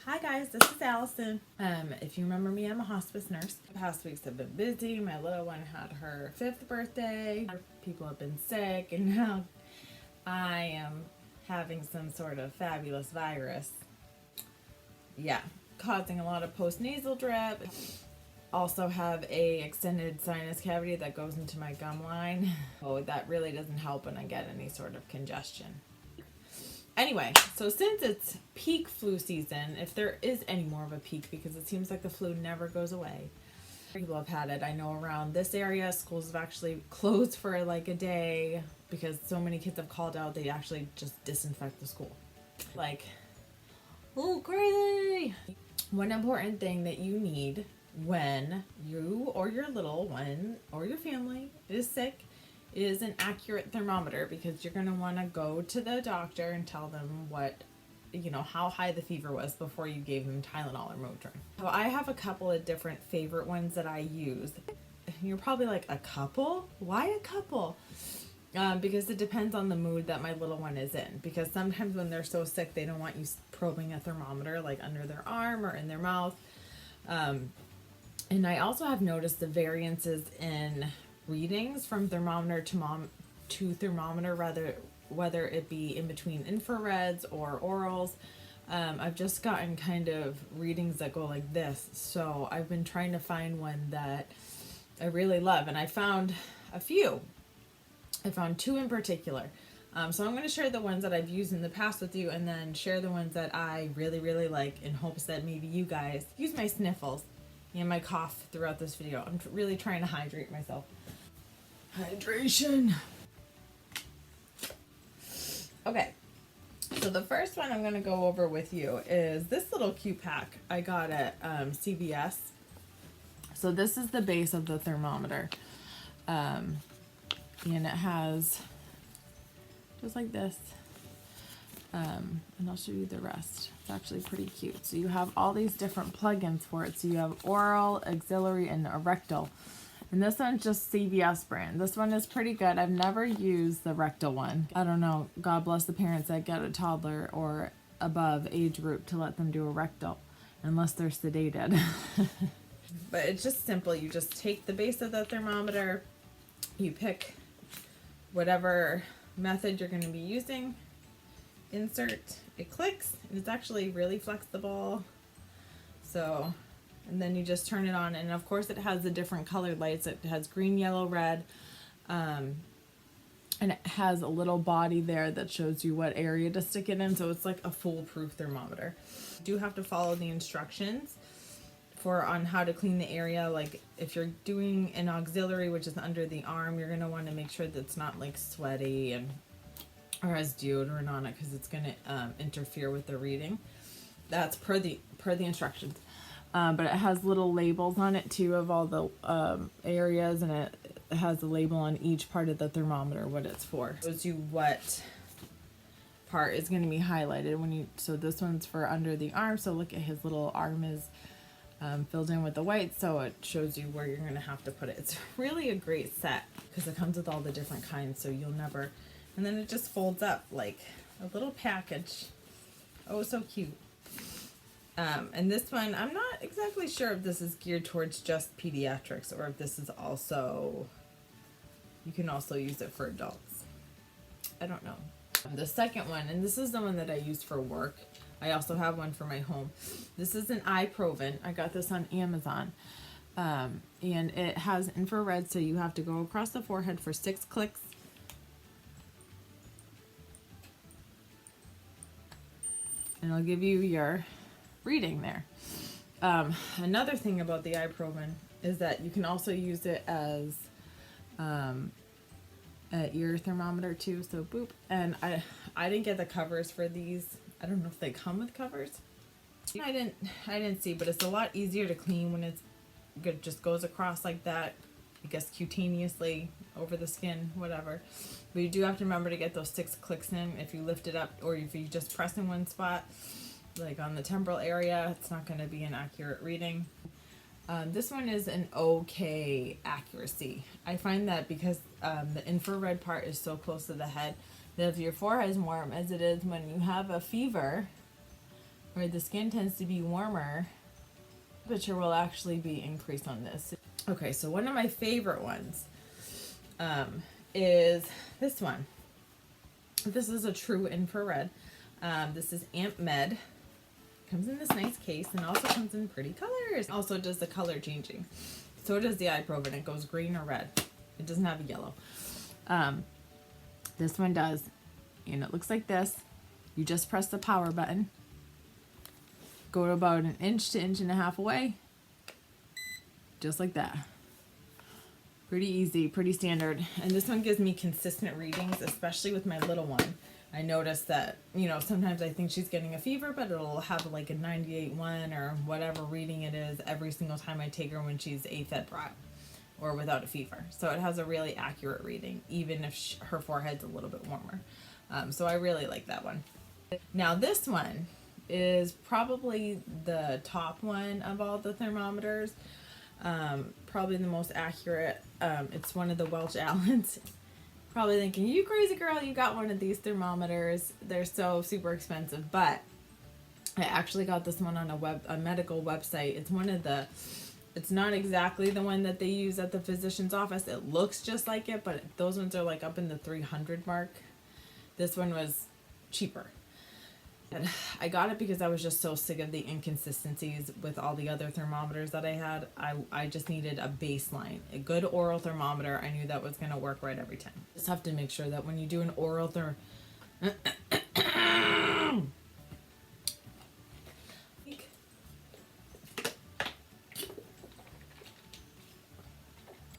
Hi guys, this is Allison. If you remember me, I'm a hospice nurse. The past weeks have been busy. My little one had her 5th birthday. People have been sick, and now I am having some sort of fabulous virus. Yeah, causing a lot of postnasal drip. Also have a extended sinus cavity that goes into my gum line. Oh, that really doesn't help when I get any sort of congestion. Anyway, so since it's peak flu season, if there is any more of a peak, because it seems like the flu never goes away. People have had it. I know around this area, schools have actually closed for like a day because so many kids have called out, they actually just disinfect the school. Like, oh, crazy! One important thing that you need when you or your little one or your family is sick is an accurate thermometer, because you're going to want to go to the doctor and tell them how high the fever was before you gave them Tylenol or Motrin. So I have a couple of different favorite ones that I use. You're probably like, a couple? Why a couple? Because it depends on the mood that my little one is in. Because sometimes when they're so sick, they don't want you probing a thermometer like under their arm or in their mouth. And I also have noticed the variances in readings from thermometer to thermometer, rather, whether it be in between infrareds or orals. I've just gotten kind of readings that go like this, so I've been trying to find one that I really love, and I found a few. I found 2 in particular. So I'm going to share the ones that I've used in the past with you, and then share the ones that I really, really like, in hopes that maybe you guys use my sniffles and my cough throughout this video. I'm really trying to hydrate myself. Hydration. Okay, so the first one I'm going to go over with you is this little cute pack I got at CVS. So this is the base of the thermometer, and it has just like this, and I'll show you the rest. It's actually pretty cute. So you have all these different plugins for it. So you have oral, auxiliary, and a rectal. And this one's just CVS brand. This one is pretty good. I've never used the rectal one. I don't know. God bless the parents that get a toddler or above age group to let them do a rectal, unless they're sedated. But it's just simple. You just take the base of the thermometer, you pick whatever method you're going to be using, insert, it clicks, and it's actually really flexible. So, and then you just turn it on, and of course it has the different colored lights. It has green, yellow, red, and it has a little body there that shows you what area to stick it in, so it's like a foolproof thermometer. You do have to follow the instructions on how to clean the area. Like if you're doing an auxiliary, which is under the arm, you're going to want to make sure that it's not like sweaty or has deodorant on it, because it's going to interfere with the reading. That's per the instructions. But it has little labels on it too of all the areas, and it has a label on each part of the thermometer, what it's for. It shows you what part is going to be highlighted so this one's for under the arm. So look at his little arm is filled in with the white, so it shows you where you're going to have to put it. It's really a great set because it comes with all the different kinds, so you'll never, and then it just folds up like a little package. Oh, so cute. And this one, I'm not exactly sure if this is geared towards just pediatrics or if this is also, you can also use it for adults. I don't know. The second one, and this is the one that I use for work. I also have one for my home. This is an Iproven. I got this on Amazon. And it has infrared, so you have to go across the forehead for 6 clicks. And it'll give you your reading there. Another thing about the Iproven is that you can also use it as an ear thermometer too. So boop. And I didn't get the covers for these. I don't know if they come with covers. I didn't see, but it's a lot easier to clean when it just goes across like that. I guess cutaneously over the skin, whatever. But you do have to remember to get those 6 clicks in. If you lift it up or if you just press in one spot, like on the temporal area, it's not going to be an accurate reading. This one is an okay accuracy. I find that because the infrared part is so close to the head, that if your forehead is warm as it is when you have a fever, where the skin tends to be warmer, temperature will actually be increased on this. Okay, so one of my favorite ones is this one. This is a true infrared. This is Ampmed. Comes in this nice case and also comes in pretty colors. Also does the color changing. So does the Iproven. It goes green or red. It doesn't have a yellow. This one does, and it looks like this. You just press the power button. Go to about an inch to inch and a half away. Just like that. Pretty easy, pretty standard. And this one gives me consistent readings, especially with my little one. I noticed that, you know, sometimes I think she's getting a fever, but it'll have like a 98.1 or whatever reading it is every single time I take her when she's AFED brought or without a fever. So it has a really accurate reading, even if her forehead's a little bit warmer. So I really like that one. Now this one is probably the top one of all the thermometers. Probably the most accurate. It's one of the Welch-Allyns. Probably thinking, you crazy girl, you got one of these thermometers. They're so super expensive, but I actually got this one on a medical website. It's one of the, it's not exactly the one that they use at the physician's office. It looks just like it, but those ones are like up in the 300 mark. This one was cheaper. And I got it because I was just so sick of the inconsistencies with all the other thermometers that I had. I just needed a baseline, a good oral thermometer. I knew that was going to work right every time. Just have to make sure that when you do an oral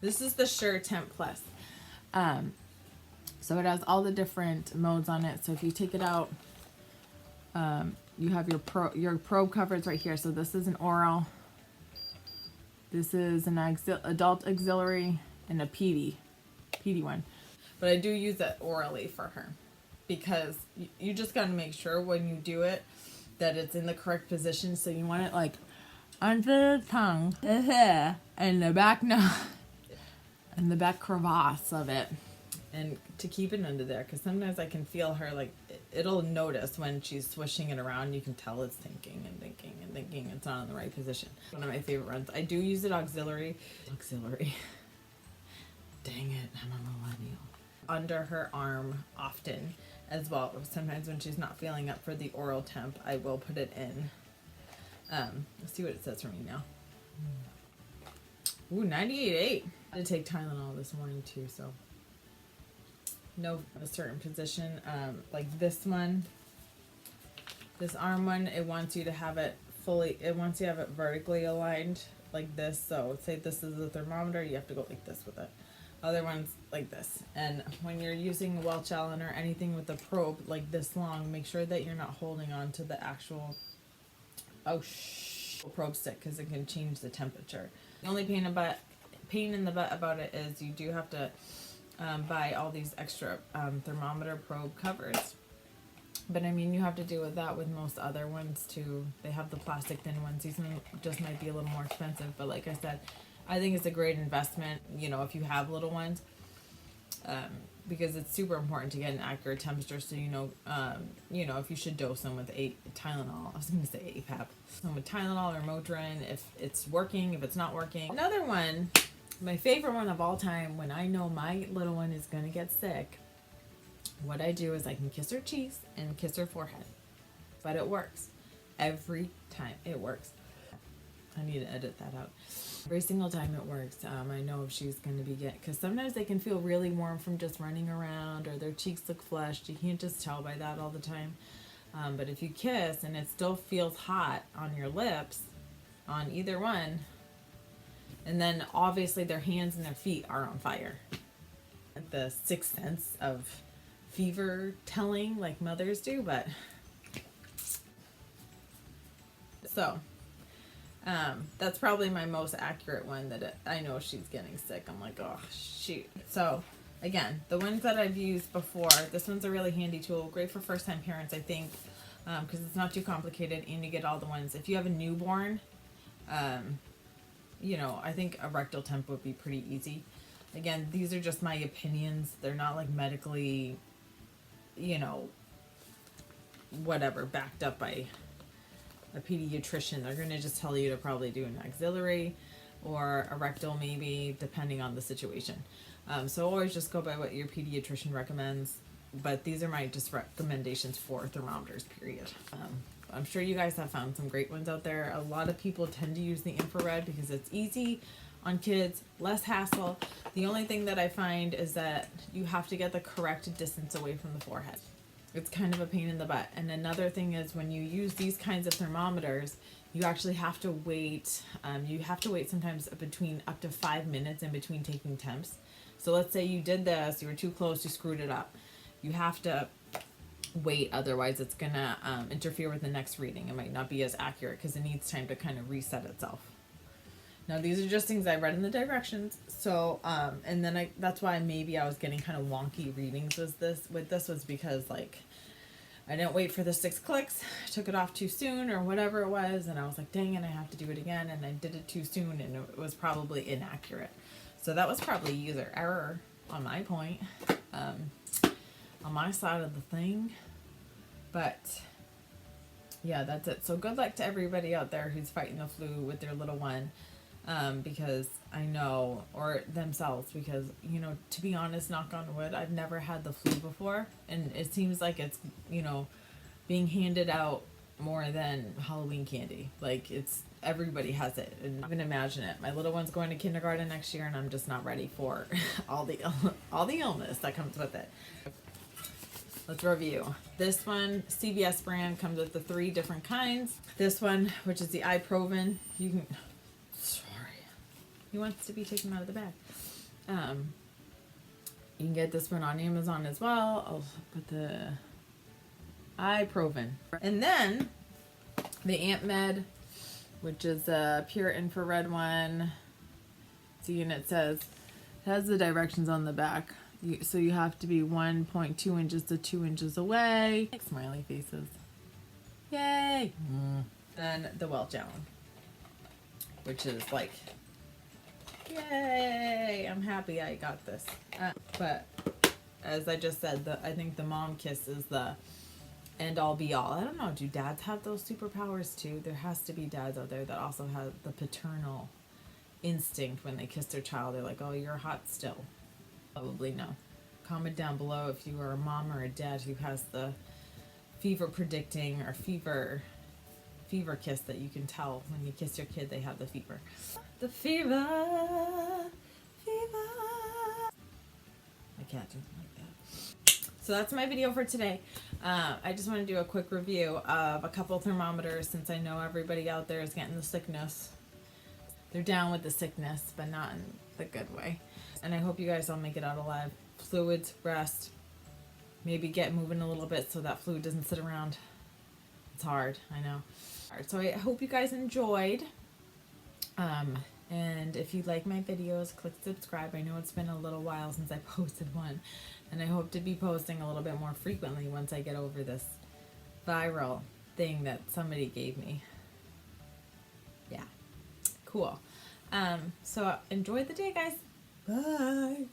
This is the SURETEMP Plus. So it has all the different modes on it. So if you take it out, you have your probe coverage right here. So this is an oral, this is an adult auxiliary, and a PD one. But I do use it orally for her because you just got to make sure when you do it that it's in the correct position. So you want it like under the tongue and the back nose and the back crevasse of it, and to keep it under there, because sometimes I can feel her, like, it'll notice when she's swishing it around. You can tell it's thinking and thinking and thinking it's not in the right position. One of my favorite ones. I do use it auxiliary. Dang it, I'm a millennial. Under her arm often as well. Sometimes when she's not feeling up for the oral temp, I will put it in. Let's see what it says for me now. Ooh, 98.8. I did take Tylenol this morning too, so. No, a certain position, like this one, this arm one, it wants you to have it fully, it wants you to have it vertically aligned like this. So say this is the thermometer, you have to go like this with it. Other ones like this. And when you're using Welch-Allyn or anything with a probe like this long, make sure that you're not holding on to the actual probe stick, because it can change the temperature. The only pain in the butt about it is you do have to buy all these extra thermometer probe covers. But I mean, you have to deal with that with most other ones too. They have the plastic thin ones. These just might be a little more expensive, but like I said, I think it's a great investment, you know, if you have little ones, because it's super important to get an accurate temperature, so you know if you should dose them with Tylenol. I was going to say APAP. Some with Tylenol or Motrin, if it's working, if it's not working. Another one, my favorite one of all time, when I know my little one is going to get sick, what I do is I can kiss her cheeks and kiss her forehead. But it works. Every time it works. I need to edit that out. Every single time it works. I know if she's going to be because sometimes they can feel really warm from just running around, or their cheeks look flushed. You can't just tell by that all the time. But if you kiss and it still feels hot on your lips, on either one, and then obviously their hands and their feet are on fire. The sixth sense of fever telling like mothers do, but so that's probably my most accurate one that I know she's getting sick. I'm like, oh shoot. So again, the ones that I've used before, this one's a really handy tool, great for first time parents, I think, because it's not too complicated and you get all the ones. If you have a newborn, you know, I think a rectal temp would be pretty easy. Again, these are just my opinions. They're not like medically, you know, whatever, backed up by a pediatrician. They're going to just tell you to probably do an auxiliary or a rectal maybe, depending on the situation. So always just go by what your pediatrician recommends. But these are my just recommendations for thermometers, period. I'm sure you guys have found some great ones out there. A lot of people tend to use the infrared because it's easy on kids, less hassle. The only thing that I find is that you have to get the correct distance away from the forehead. It's kind of a pain in the butt. And another thing is when you use these kinds of thermometers, you actually have to wait. You have to wait sometimes between up to 5 minutes in between taking temps. So let's say you did this, you were too close, you screwed it up. You have to wait, otherwise it's gonna interfere with the next reading. It might not be as accurate because it needs time to kind of reset itself. Now these are just things I read in the directions. So and then that's why maybe I was getting kind of wonky readings with this was because like I didn't wait for the 6 clicks, took it off too soon or whatever it was, and I was like, dang it, I have to do it again, and I did it too soon and it was probably inaccurate. So that was probably user error on my point, on my side of the thing. But yeah, that's it. So good luck to everybody out there who's fighting the flu with their little one, because I know, or themselves, because, you know, to be honest, knock on wood, I've never had the flu before, and it seems like it's, you know, being handed out more than Halloween candy. Like, it's, everybody has it, and I can imagine it. My little one's going to kindergarten next year, and I'm just not ready for all the illness that comes with it. Let's review. This one, CVS brand, comes with the 3 different kinds. This one, which is the Iproven, you can, sorry, he wants to be taken out of the bag. You can get this one on Amazon as well. I'll put the Iproven. And then the Ampmed, which is a pure infrared one. See, and it says, it has the directions on the back. So you have to be 1.2 inches to 2 inches away. Smiley faces. Yay! Then the Welch-Allyn, which is like, yay! I'm happy I got this. But as I just said, I think the mom kiss is the end all be all. I don't know, do dads have those superpowers too? There has to be dads out there that also have the paternal instinct when they kiss their child. They're like, oh, you're hot still. Probably no. Comment down below if you are a mom or a dad who has the fever predicting or fever kiss that you can tell when you kiss your kid they have the fever. The fever. My cat doesn't like that. So that's my video for today. I just want to do a quick review of a couple thermometers since I know everybody out there is getting the sickness. They're down with the sickness, but not in the good way. And I hope you guys all make it out alive. Fluids, rest, maybe get moving a little bit so that fluid doesn't sit around. It's hard, I know. Alright, so I hope you guys enjoyed. And if you like my videos, click subscribe. I know it's been a little while since I posted one, and I hope to be posting a little bit more frequently once I get over this viral thing that somebody gave me. Yeah, cool. So enjoy the day, guys. Bye.